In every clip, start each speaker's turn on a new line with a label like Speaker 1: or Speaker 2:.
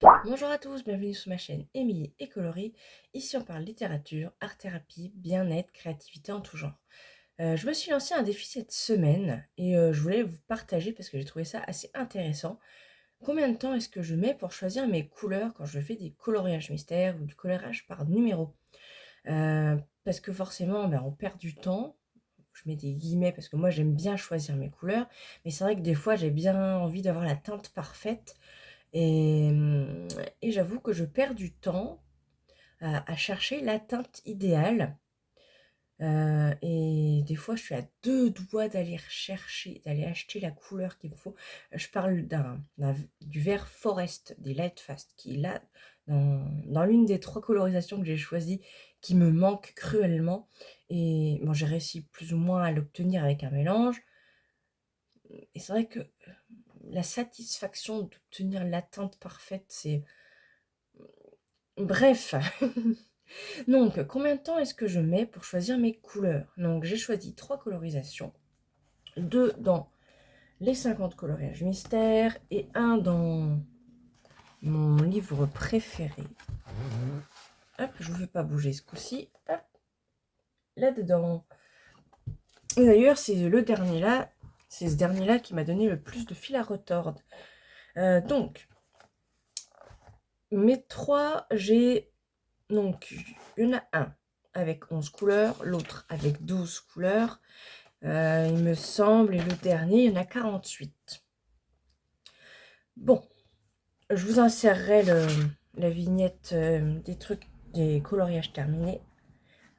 Speaker 1: Bonjour à tous, bienvenue sur ma chaîne Émilie et Coloris. Ici on parle littérature, art-thérapie, bien-être, créativité en tout genre. Je me suis lancé un défi cette semaine et je voulais vous partager parce que j'ai trouvé ça assez intéressant. Combien de temps est-ce que je mets pour choisir mes couleurs quand je fais des coloriages mystères ou du coloriage par numéro? Parce que forcément on perd du temps. Je mets des guillemets parce que moi j'aime bien choisir mes couleurs, mais c'est vrai que des fois j'ai bien envie d'avoir la teinte parfaite. Et, et j'avoue que je perds du temps à chercher la teinte idéale. Et des fois, je suis à deux doigts d'aller rechercher, d'aller acheter la couleur qu'il me faut. Je parle du vert Forest des Lightfast qui est là dans l'une des trois colorisations que j'ai choisies qui me manque cruellement. Et bon, j'ai réussi plus ou moins à l'obtenir avec un mélange. Et c'est vrai que la satisfaction d'obtenir la teinte parfaite, c'est... Bref, donc combien de temps est-ce que je mets pour choisir mes couleurs? Donc j'ai choisi 3 colorisations, 2 dans les 50 coloriages mystères et un dans mon livre préféré. Hop, je ne vous fais pas bouger ce coup-ci. Hop, là-dedans. Et d'ailleurs, c'est le dernier là, c'est ce dernier-là qui m'a donné le plus de fil à retordre. Donc, mes 3, donc, il y en a un avec 11 couleurs, l'autre avec 12 couleurs, il me semble, et le dernier, il y en a 48. Bon, je vous insérerai la vignette des trucs, des coloriages terminés.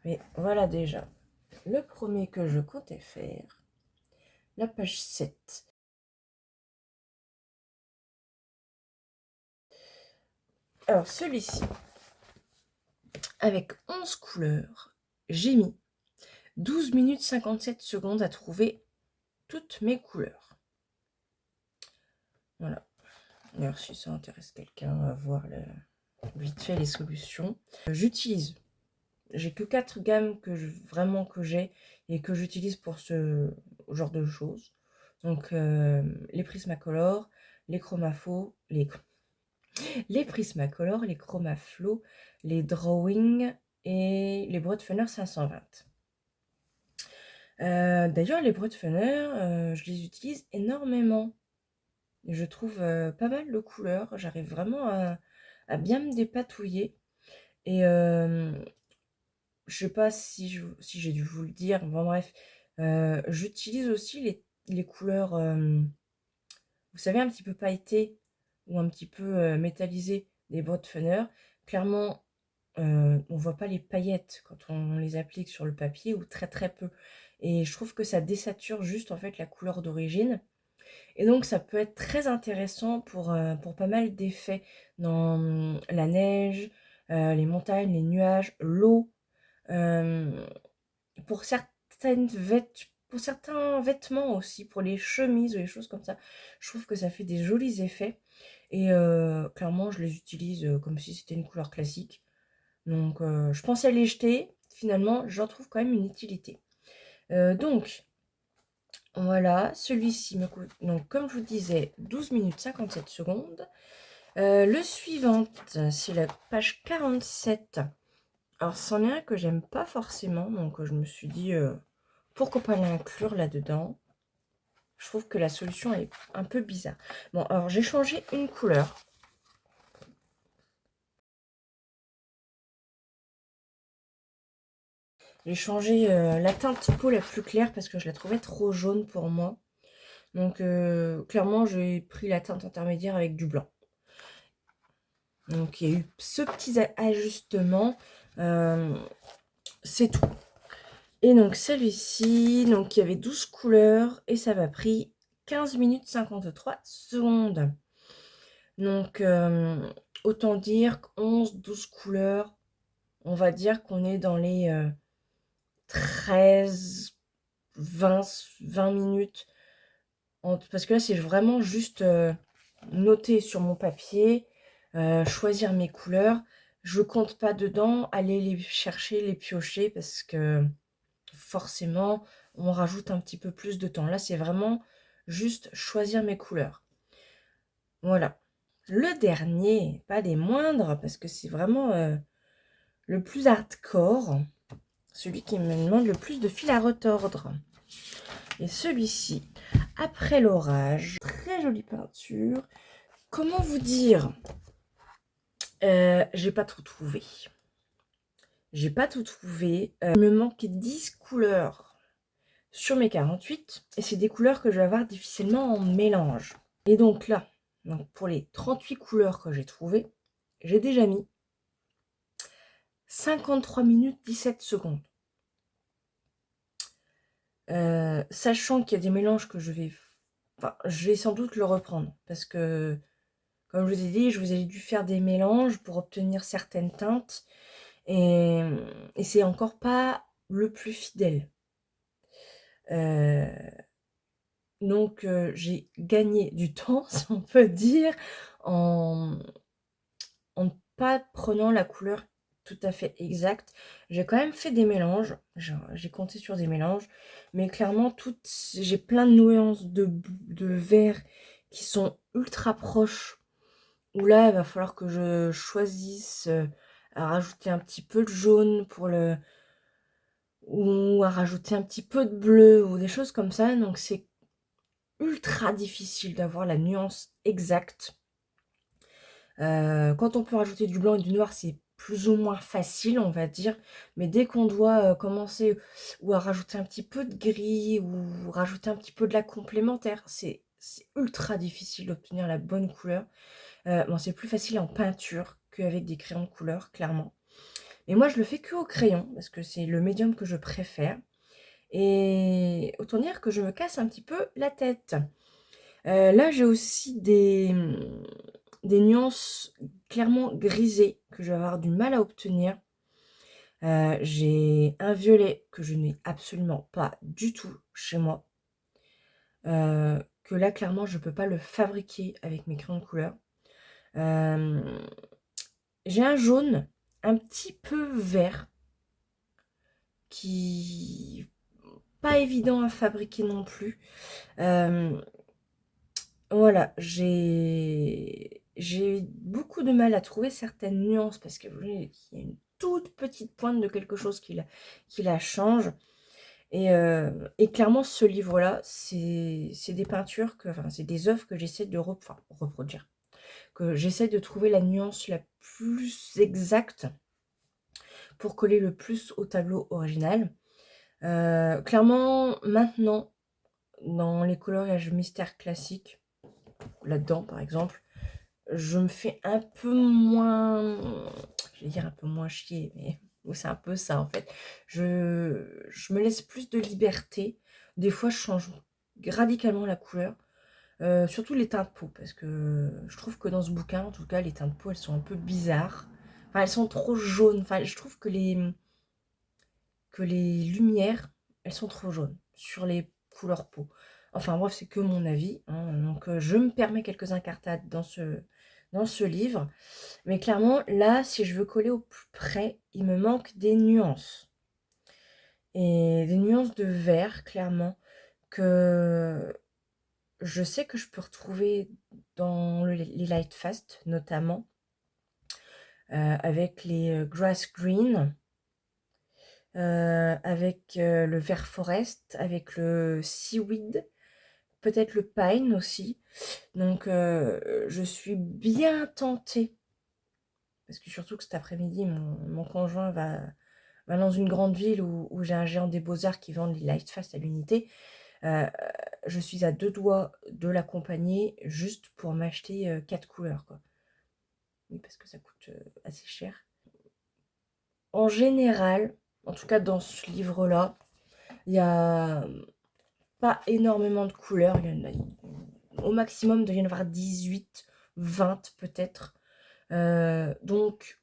Speaker 1: Mais voilà déjà le premier que je comptais faire, la page 7. Alors celui-ci, avec 11 couleurs, j'ai mis 12 minutes 57 secondes à trouver toutes mes couleurs. Voilà. D'ailleurs, si ça intéresse quelqu'un à voir vite fait les solutions. J'ai que 4 gammes vraiment que j'ai et que j'utilise pour ce genre de choses. Donc les Prismacolor, les Chromaflo, les Prismacolor, les Chromaflo, les Drawing et les Broadfunner 520. D'ailleurs, les Broadfunner, je les utilise énormément. Je trouve pas mal de couleurs. J'arrive vraiment à bien me dépatouiller. Et je sais pas si j'ai dû vous le dire. Bon, bref, j'utilise aussi les couleurs, vous savez, un petit peu pailletées ou un petit peu métallisées des Broadfunner. Clairement, on voit pas les paillettes quand on les applique sur le papier ou très très peu. Et je trouve que ça désature juste en fait la couleur d'origine. Et donc ça peut être très intéressant pour pas mal d'effets dans la neige, les montagnes, les nuages, l'eau. Pour pour certains vêtements aussi, pour les chemises ou les choses comme ça, je trouve que ça fait des jolis effets. Et clairement, je les utilise comme si c'était une couleur classique. Donc, je pensais les jeter. Finalement, j'en trouve quand même une utilité. Donc, voilà, celui-ci me coûte, donc, comme je vous disais, 12 minutes 57 secondes. Le suivant, c'est la page 47. Alors, c'en est un que j'aime pas forcément, donc je me suis dit, pourquoi pas l'inclure là-dedans. Je trouve que la solution est un peu bizarre. Bon, alors j'ai changé une couleur. J'ai changé la teinte peau la plus claire parce que je la trouvais trop jaune pour moi. Donc clairement, j'ai pris la teinte intermédiaire avec du blanc. Donc il y a eu ce petit ajustement. C'est tout. Et donc celui-ci, donc il y avait 12 couleurs et ça m'a pris 15 minutes 53 secondes. Donc autant dire que 12 couleurs, on va dire qu'on est dans les 13, 20 minutes. Parce que là, c'est vraiment juste noter sur mon papier, choisir mes couleurs. Je compte pas dedans, aller les chercher, les piocher, parce que forcément, on rajoute un petit peu plus de temps. Là, c'est vraiment juste choisir mes couleurs. Voilà. le dernier, pas des moindres, parce que c'est vraiment le plus hardcore, celui qui me demande le plus de fil à retordre. Et celui-ci, Après l'orage, très jolie peinture. Comment vous dire, j'ai pas tout trouvé. J'ai pas tout trouvé. Il me manque 10 couleurs sur mes 48. Et c'est des couleurs que je vais avoir difficilement en mélange. Et donc là, pour les 38 couleurs que j'ai trouvées, j'ai déjà mis 53 minutes 17 secondes. Sachant qu'il y a des mélanges que je vais sans doute le reprendre. Parce que, comme je vous ai dit, je vous ai dû faire des mélanges pour obtenir certaines teintes. Et c'est encore pas le plus fidèle. Donc j'ai gagné du temps, si on peut dire, en ne pas prenant la couleur tout à fait exacte. J'ai quand même fait des mélanges, j'ai compté sur des mélanges, mais clairement j'ai plein de nuances de vert qui sont ultra proches, où là il va falloir que je choisisse à rajouter un petit peu de jaune ou à rajouter un petit peu de bleu ou des choses comme ça. Donc c'est ultra difficile d'avoir la nuance exacte. Quand on peut rajouter du blanc et du noir, c'est plus ou moins facile, on va dire. Mais dès qu'on doit commencer ou à rajouter un petit peu de gris ou rajouter un petit peu de la complémentaire, c'est ultra difficile d'obtenir la bonne couleur. Bon, c'est plus facile en peinture qu'avec des crayons de couleur, clairement. Et moi, je le fais que au crayon, parce que c'est le médium que je préfère. Et autant dire que je me casse un petit peu la tête. Là, j'ai aussi des nuances clairement grisées que je vais avoir du mal à obtenir. J'ai un violet que je n'ai absolument pas du tout chez moi. Que là, clairement, je ne peux pas le fabriquer avec mes crayons de couleur. J'ai un jaune un petit peu vert qui pas évident à fabriquer non plus. Voilà, j'ai eu beaucoup de mal à trouver certaines nuances parce que vous voyez, il y a une toute petite pointe de quelque chose qui la change. Et clairement, ce livre-là, c'est des peintures c'est des œuvres que j'essaie de reproduire, que j'essaie de trouver la nuance la plus exacte pour coller le plus au tableau original. Clairement, maintenant, dans les coloriages mystères classiques, là-dedans par exemple, je me fais un peu moins, je vais dire un peu moins chier, mais c'est un peu ça en fait. Je me laisse plus de liberté. Des fois, je change radicalement la couleur, surtout les teintes de peau, parce que je trouve que dans ce bouquin, en tout cas, les teintes de peau, elles sont un peu bizarres. Enfin, elles sont trop jaunes. Enfin, je trouve que les lumières, elles sont trop jaunes sur les couleurs peau. Enfin bref, c'est que mon avis, hein. Donc je me permets quelques incartades dans ce livre. Mais clairement, là, si je veux coller au plus près, il me manque des nuances. Et des nuances de vert, clairement, que je sais que je peux retrouver dans les Light Fast, notamment, avec les Grass Green. Avec le vert forest, avec le seaweed, peut-être le pine aussi. Donc je suis bien tentée, parce que surtout que cet après-midi, mon conjoint va dans une grande ville où j'ai un géant des beaux-arts qui vend les Lightfast à l'unité. Je suis à 2 doigts de l'accompagner juste pour m'acheter 4 couleurs, quoi. Oui, parce que ça coûte assez cher. En général, en tout cas dans ce livre-là, il y a pas énormément de couleurs. Il y en a, au maximum, il doit y en avoir 18, 20 peut-être. Donc,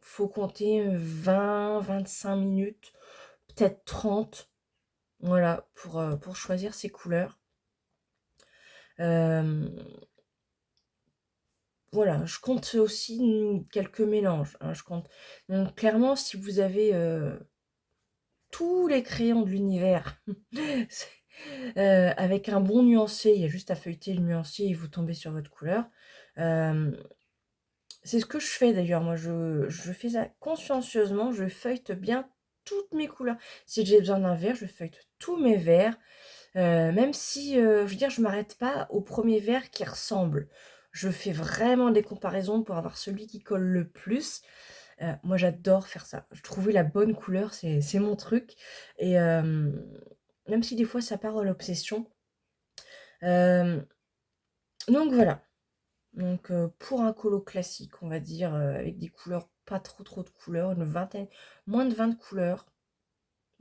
Speaker 1: faut compter 20, 25 minutes, peut-être 30, voilà, pour choisir ces couleurs. Voilà, je compte aussi quelques mélanges, hein, je compte. Donc, clairement, si vous avez tous les crayons de l'univers, avec un bon nuancier, il y a juste à feuilleter le nuancier et vous tombez sur votre couleur. C'est ce que je fais d'ailleurs, moi je fais ça consciencieusement, je feuillete bien toutes mes couleurs. Si j'ai besoin d'un vert, je feuillete tous mes verts, même si, je veux dire, je m'arrête pas au premier vert qui ressemble. Je fais vraiment des comparaisons pour avoir celui qui colle le plus. Moi j'adore faire ça. Je trouver la bonne couleur, c'est mon truc et même si des fois ça part à l'obsession. Hem, donc voilà. Donc pour un colo classique, on va dire, avec des couleurs, pas trop de couleurs, une vingtaine, moins de 20 couleurs,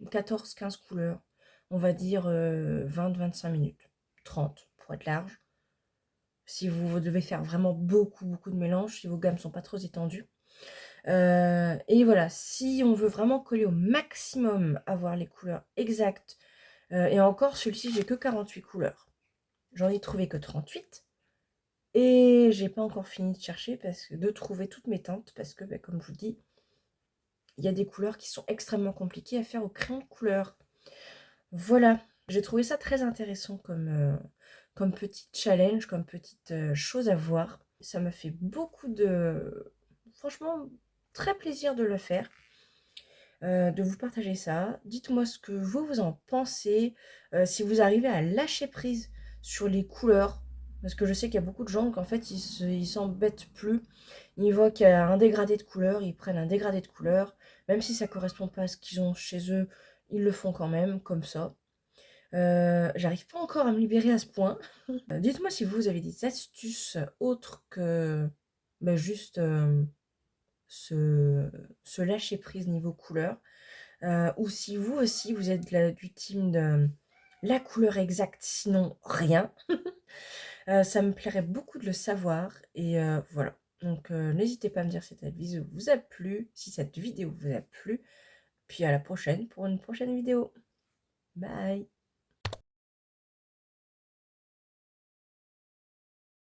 Speaker 1: 14-15 couleurs, on va dire 20-25 minutes, 30 pour être large. Si vous devez faire vraiment beaucoup de mélange, si vos gammes sont pas trop étendues. Et voilà, si on veut vraiment coller au maximum, avoir les couleurs exactes, et encore celui-ci j'ai que 48 couleurs. J'en ai trouvé que 38. Et j'ai pas encore fini de chercher de trouver toutes mes teintes parce que, bah, comme je vous dis, il y a des couleurs qui sont extrêmement compliquées à faire au crayon de couleur. Voilà, j'ai trouvé ça très intéressant comme petit challenge, comme petite chose à voir. Ça m'a fait franchement, très plaisir de le faire, de vous partager ça. Dites-moi ce que vous en pensez, si vous arrivez à lâcher prise sur les couleurs, parce que je sais qu'il y a beaucoup de gens qu'en fait ils s'embêtent plus. Ils voient qu'il y a un dégradé de couleur, ils prennent un dégradé de couleur, même si ça correspond pas à ce qu'ils ont chez eux, ils le font quand même, comme ça. J'arrive pas encore à me libérer à ce point. Dites-moi si vous avez des astuces autres que bah, juste se lâcher prise niveau couleur. Ou si vous aussi, vous êtes du team de la couleur exacte, sinon rien. Ça me plairait beaucoup de le savoir. Et voilà. Donc n'hésitez pas à me dire si cette vidéo vous a plu, si cette vidéo vous a plu. Puis à la prochaine pour une prochaine vidéo. Bye!